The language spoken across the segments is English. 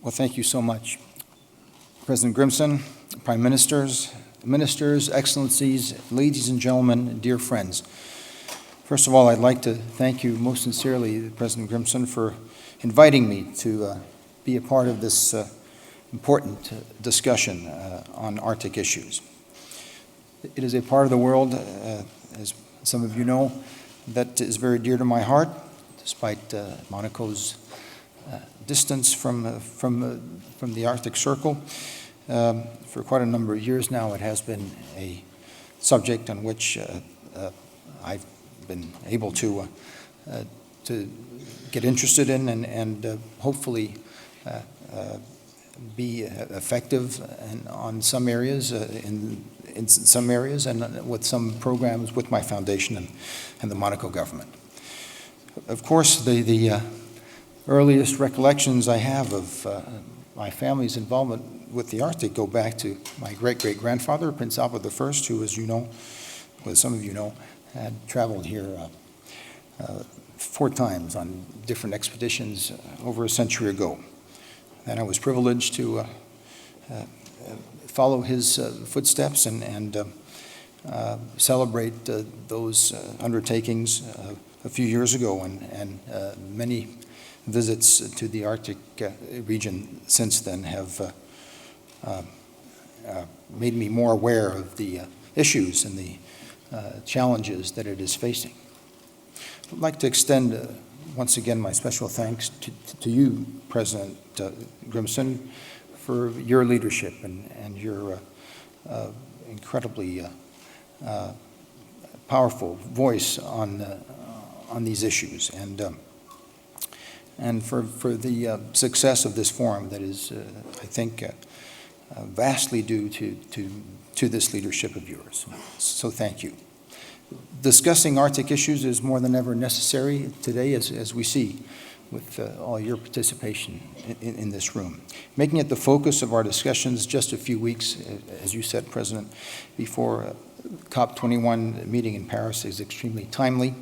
Well, thank you so much. President Grimson, Prime Ministers, Ministers, Excellencies, ladies and gentlemen, dear friends. First of all, I'd like to thank you most sincerely, President Grimson, for inviting me to be a part of this important discussion on Arctic issues. It is a part of the world, as some of you know, that is very dear to my heart, despite Monaco's distance from the Arctic Circle. For quite a number of years now, it has been a subject on which I've been able to get interested in and hopefully be effective on some areas, in some areas, and with some programs with my foundation and the Monaco government. Of course, the earliest recollections I have of my family's involvement with the Arctic go back to my great-great-grandfather, Prince Albert I, who, as you know, as some of you know, had traveled here 4 times on different expeditions over a century ago. And I was privileged to follow his footsteps and celebrate those undertakings a few years ago, and many visits to the Arctic region since then have made me more aware of the issues and the challenges that it is facing. I'd like to extend once again my special thanks to you, President Grimson, for your leadership and your incredibly powerful voice on these issues, and for the success of this forum that is, I think, vastly due to this leadership of yours. So thank you. Discussing Arctic issues is more than ever necessary today, as we see with all your participation in this room. Making it the focus of our discussions just a few weeks, as you said, President, before COP21 meeting in Paris is extremely timely.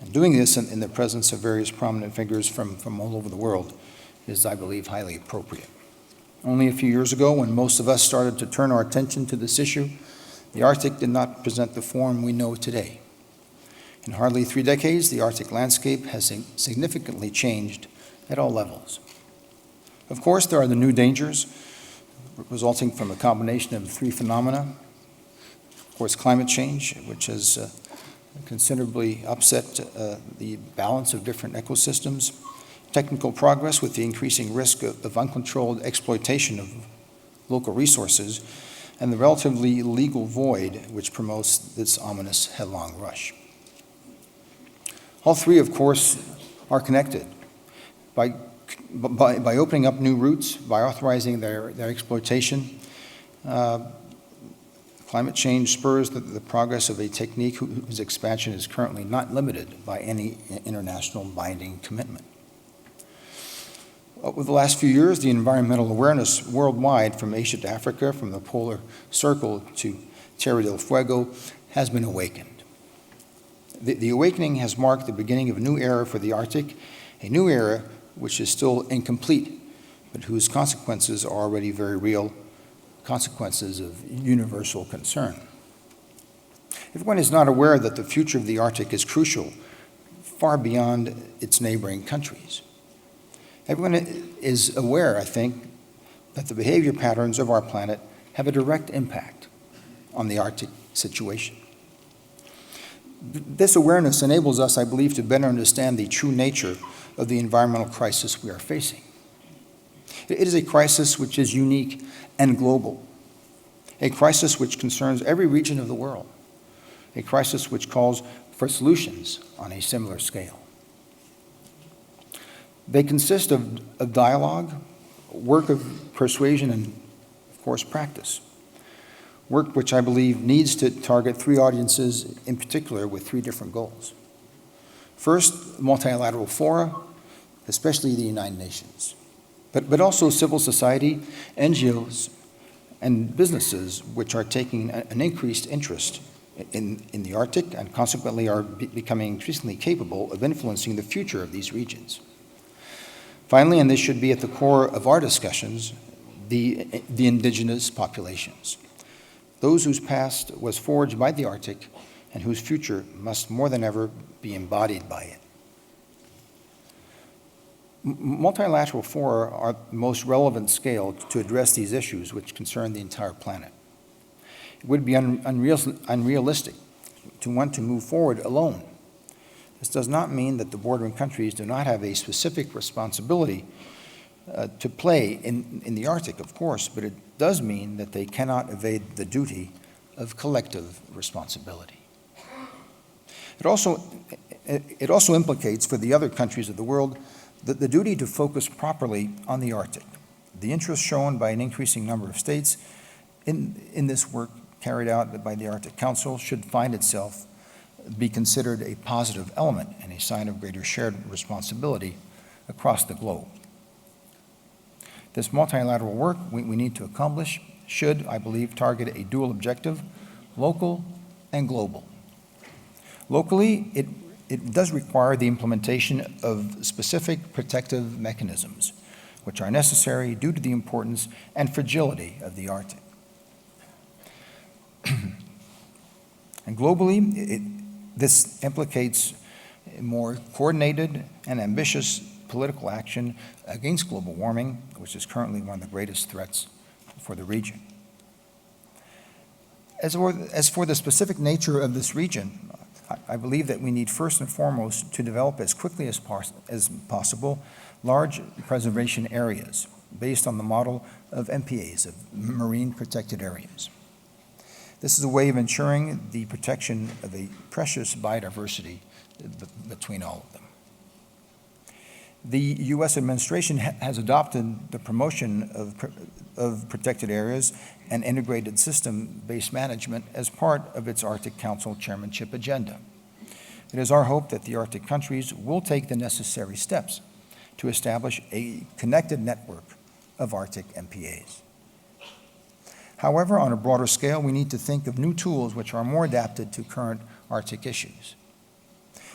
And doing this in the presence of various prominent figures from all over the world is, I believe, highly appropriate. Only a few years ago, when most of us started to turn our attention to this issue, the Arctic did not present the form we know today. In hardly 3 decades, the Arctic landscape has significantly changed at all levels. Of course, there are the new dangers resulting from a combination of 3 phenomena. Of course, climate change, which has considerably upset the balance of different ecosystems, technical progress with the increasing risk of uncontrolled exploitation of local resources, and the relatively legal void which promotes this ominous headlong rush. All 3, of course, are connected. By opening up new routes, by authorizing their exploitation, climate change spurs the progress of a technique whose expansion is currently not limited by any international binding commitment. Over the last few years, the environmental awareness worldwide, from Asia to Africa, from the polar circle to Tierra del Fuego, has been awakened. The awakening has marked the beginning of a new era for the Arctic, a new era which is still incomplete, but whose consequences are already very real, consequences of universal concern. Everyone is not aware that the future of the Arctic is crucial, far beyond its neighboring countries. Everyone is aware, I think, that the behavior patterns of our planet have a direct impact on the Arctic situation. This awareness enables us, I believe, to better understand the true nature of the environmental crisis we are facing. It is a crisis which is unique and global, a crisis which concerns every region of the world, a crisis which calls for solutions on a similar scale. They consist of dialogue, work of persuasion, and, of course, practice. Work which I believe needs to target 3 audiences in particular with 3 different goals. First, multilateral fora, especially the United Nations, but also civil society, NGOs, and businesses which are taking an increased interest in the Arctic and consequently are becoming increasingly capable of influencing the future of these regions. Finally, and this should be at the core of our discussions, the indigenous populations, those whose past was forged by the Arctic and whose future must more than ever be embodied by it. Multilateral fora are the most relevant scale to address these issues which concern the entire planet. It would be unrealistic to want to move forward alone. This does not mean that the bordering countries do not have a specific responsibility to play in the Arctic, of course, but it does mean that they cannot evade the duty of collective responsibility. It also implicates for the other countries of the world the duty to focus properly on the Arctic. The interest shown by an increasing number of states in this work carried out by the Arctic Council should find itself be considered a positive element and a sign of greater shared responsibility across the globe. This multilateral work we need to accomplish should, I believe, target a dual objective, local and global. Locally, it does require the implementation of specific protective mechanisms, which are necessary due to the importance and fragility of the Arctic. And globally, this implicates a more coordinated and ambitious political action against global warming, which is currently one of the greatest threats for the region. As for the specific nature of this region, I believe that we need first and foremost to develop as quickly as possible large preservation areas based on the model of MPAs, of marine protected areas. This is a way of ensuring the protection of a precious biodiversity between all of them. The U.S. administration has adopted the promotion of protected areas and integrated system-based management as part of its Arctic Council chairmanship agenda. It is our hope that the Arctic countries will take the necessary steps to establish a connected network of Arctic MPAs. However, on a broader scale, we need to think of new tools which are more adapted to current Arctic issues.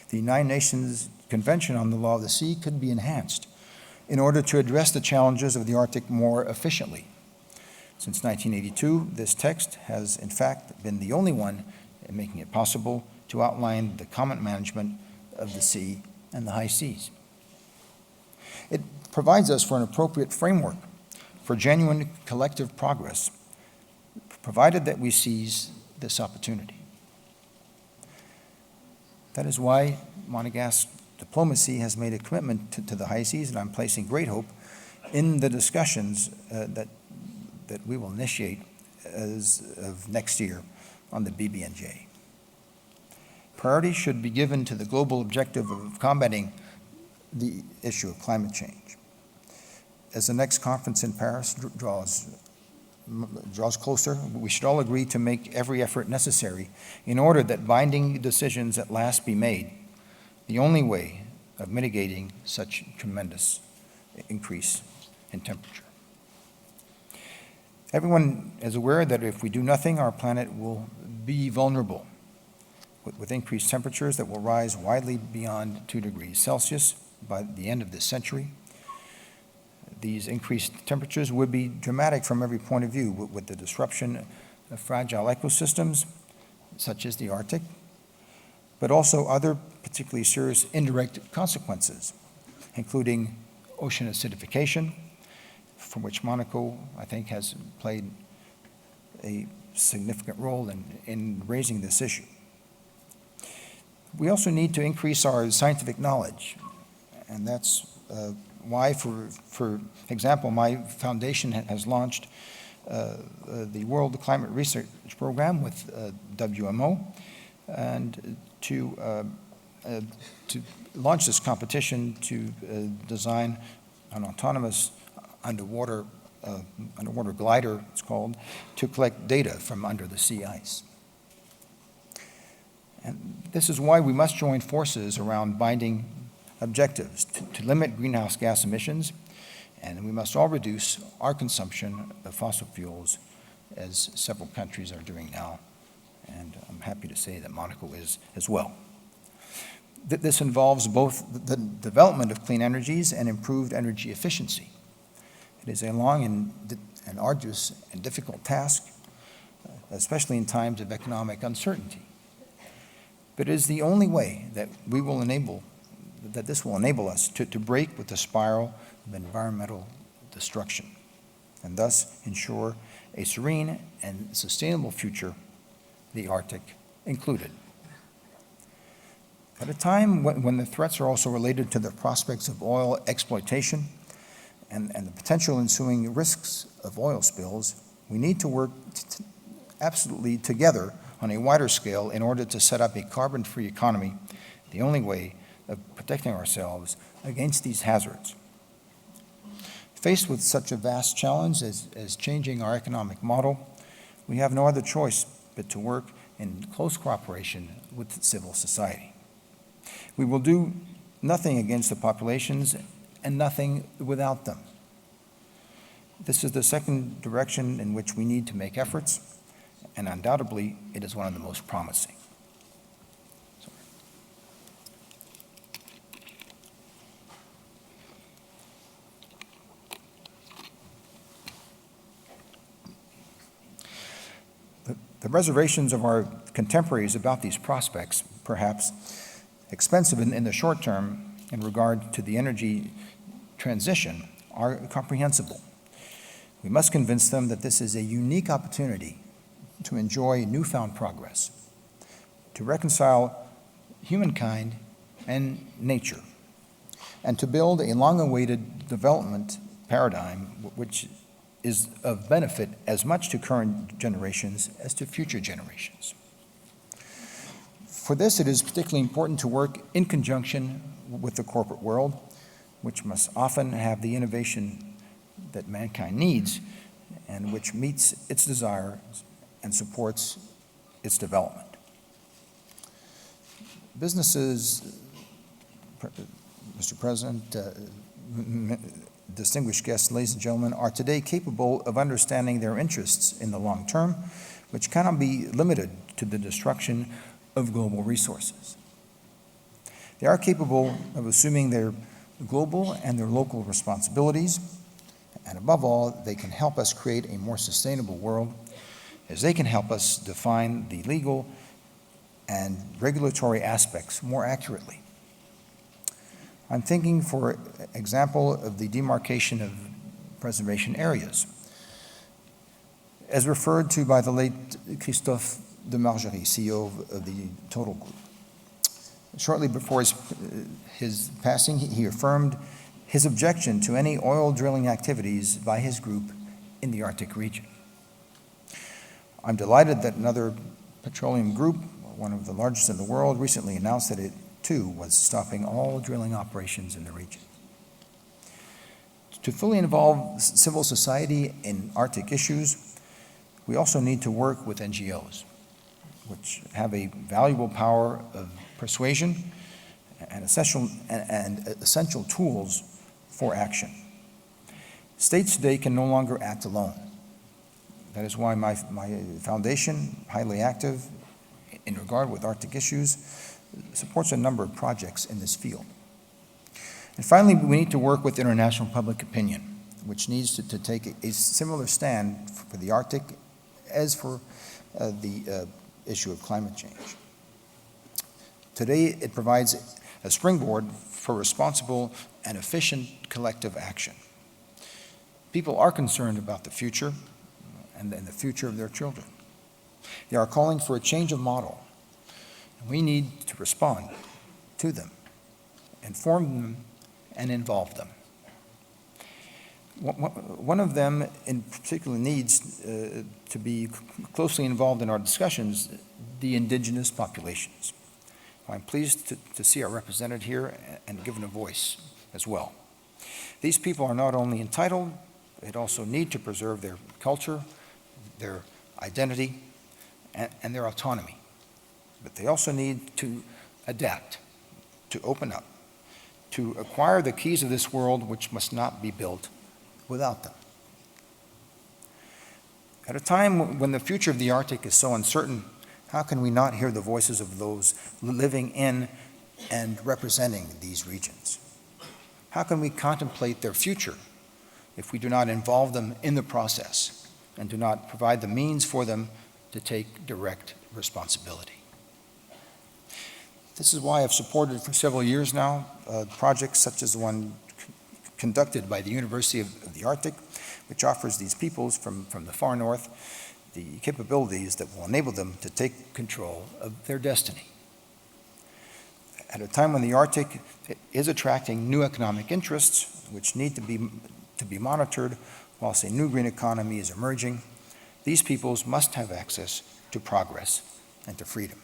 The United Nations Convention on the Law of the Sea could be enhanced in order to address the challenges of the Arctic more efficiently. Since 1982, this text has in fact been the only one in making it possible to outline the common management of the sea and the high seas. It provides us for an appropriate framework for genuine collective progress, provided that we seize this opportunity. That is why Monegasque diplomacy has made a commitment to the high seas, and I'm placing great hope in the discussions that we will initiate as of next year on the BBNJ. Priority should be given to the global objective of combating the issue of climate change. As the next conference in Paris draws closer, we should all agree to make every effort necessary in order that binding decisions at last be made, the only way of mitigating such tremendous increase in temperature. Everyone is aware that if we do nothing, our planet will be vulnerable with increased temperatures that will rise widely beyond 2 degrees Celsius by the end of this century. These increased temperatures would be dramatic from every point of view, with the disruption of fragile ecosystems, such as the Arctic, but also other particularly serious indirect consequences, including ocean acidification, from which Monaco, I think, has played a significant role in raising this issue. We also need to increase our scientific knowledge, and that's why, for example, my foundation has launched the World Climate Research Program with WMO, and to launch this competition to design an autonomous underwater glider, it's called, to collect data from under the sea ice. And this is why we must join forces around binding objectives to limit greenhouse gas emissions, and we must all reduce our consumption of fossil fuels, as several countries are doing now, and I'm happy to say that Monaco is as well. This involves both the development of clean energies and improved energy efficiency. It is a long and arduous and difficult task, especially in times of economic uncertainty. But it is the only way that this will enable us to break with the spiral of environmental destruction, and thus ensure a serene and sustainable future, the Arctic included. At a time when the threats are also related to the prospects of oil exploitation and the potential ensuing risks of oil spills, we need to work absolutely together on a wider scale in order to set up a carbon-free economy, the only way of protecting ourselves against these hazards. Faced with such a vast challenge as changing our economic model, we have no other choice but to work in close cooperation with civil society. We will do nothing against the populations and nothing without them. This is the second direction in which we need to make efforts, and undoubtedly it is one of the most promising. The reservations of our contemporaries about these prospects, perhaps expensive in the short term in regard to the energy transition, are comprehensible. We must convince them that this is a unique opportunity to enjoy newfound progress, to reconcile humankind and nature, and to build a long-awaited development paradigm which is of benefit as much to current generations as to future generations. For this, it is particularly important to work in conjunction with the corporate world, which must often have the innovation that mankind needs and which meets its desires and supports its development. Businesses, Mr. President, distinguished guests, ladies and gentlemen, are today capable of understanding their interests in the long term, which cannot be limited to the destruction of global resources. They are capable of assuming their global and their local responsibilities, and above all, they can help us create a more sustainable world, as they can help us define the legal and regulatory aspects more accurately. I'm thinking, for example, of the demarcation of preservation areas, as referred to by the late Christophe de Margerie, CEO of the Total Group. Shortly before his passing, he affirmed his objection to any oil drilling activities by his group in the Arctic region. I'm delighted that another petroleum group, one of the largest in the world, recently announced that it too was stopping all drilling operations in the region. To fully involve civil society in Arctic issues, we also need to work with NGOs, which have a valuable power of persuasion and essential tools for action. States today can no longer act alone. That is why my foundation, highly active in regard with Arctic issues, supports a number of projects in this field. And finally, we need to work with international public opinion, which needs to take a similar stand for the Arctic as for the issue of climate change. Today, it provides a springboard for responsible and efficient collective action. People are concerned about the future and the future of their children. They are calling for a change of model. We need to respond to them, inform them, and involve them. One of them in particular needs to be closely involved in our discussions, the indigenous populations. I'm pleased to see our represented here and given a voice as well. These people are not only entitled, they also need to preserve their culture, their identity, and their autonomy. But they also need to adapt, to open up, to acquire the keys of this world which must not be built without them. At a time when the future of the Arctic is so uncertain, how can we not hear the voices of those living in and representing these regions? How can we contemplate their future if we do not involve them in the process and do not provide the means for them to take direct responsibility? This is why I've supported for several years now projects such as the one conducted by the University of the Arctic, which offers these peoples from the far north the capabilities that will enable them to take control of their destiny. At a time when the Arctic is attracting new economic interests, which need to be monitored whilst a new green economy is emerging, these peoples must have access to progress and to freedom.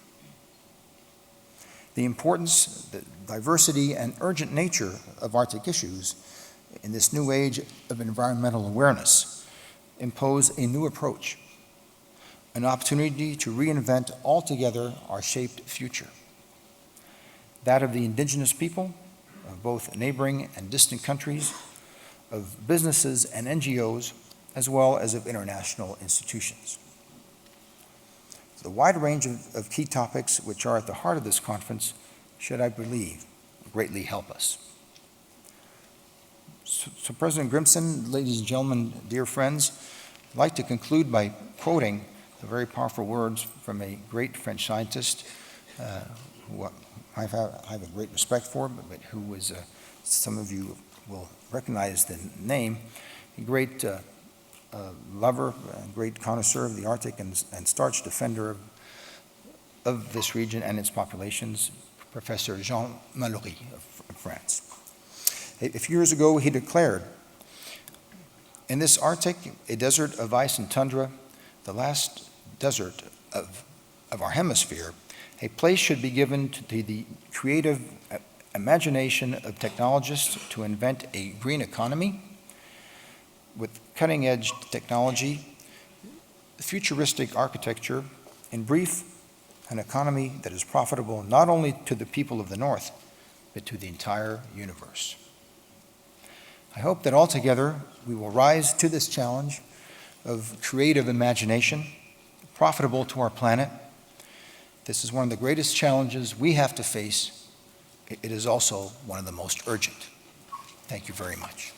The importance, the diversity, and urgent nature of Arctic issues in this new age of environmental awareness impose a new approach, an opportunity to reinvent altogether our shaped future, that of the indigenous people of both neighboring and distant countries, of businesses and NGOs, as well as of international institutions. The wide range of key topics which are at the heart of this conference should, I believe, greatly help us. So President Grimson, ladies and gentlemen, dear friends, I'd like to conclude by quoting the very powerful words from a great French scientist who I have a great respect for, but who was, some of you will recognize the name, a great lover, a great connoisseur of the Arctic and staunch defender of this region and its populations, Professor Jean Mallory of France. A few years ago, he declared, "In this Arctic, a desert of ice and tundra, the last desert of our hemisphere, a place should be given to the creative imagination of technologists to invent a green economy with cutting-edge technology, futuristic architecture, in brief, an economy that is profitable not only to the people of the North, but to the entire universe." I hope that altogether we will rise to this challenge of creative imagination, profitable to our planet. This is one of the greatest challenges we have to face. It is also one of the most urgent. Thank you very much.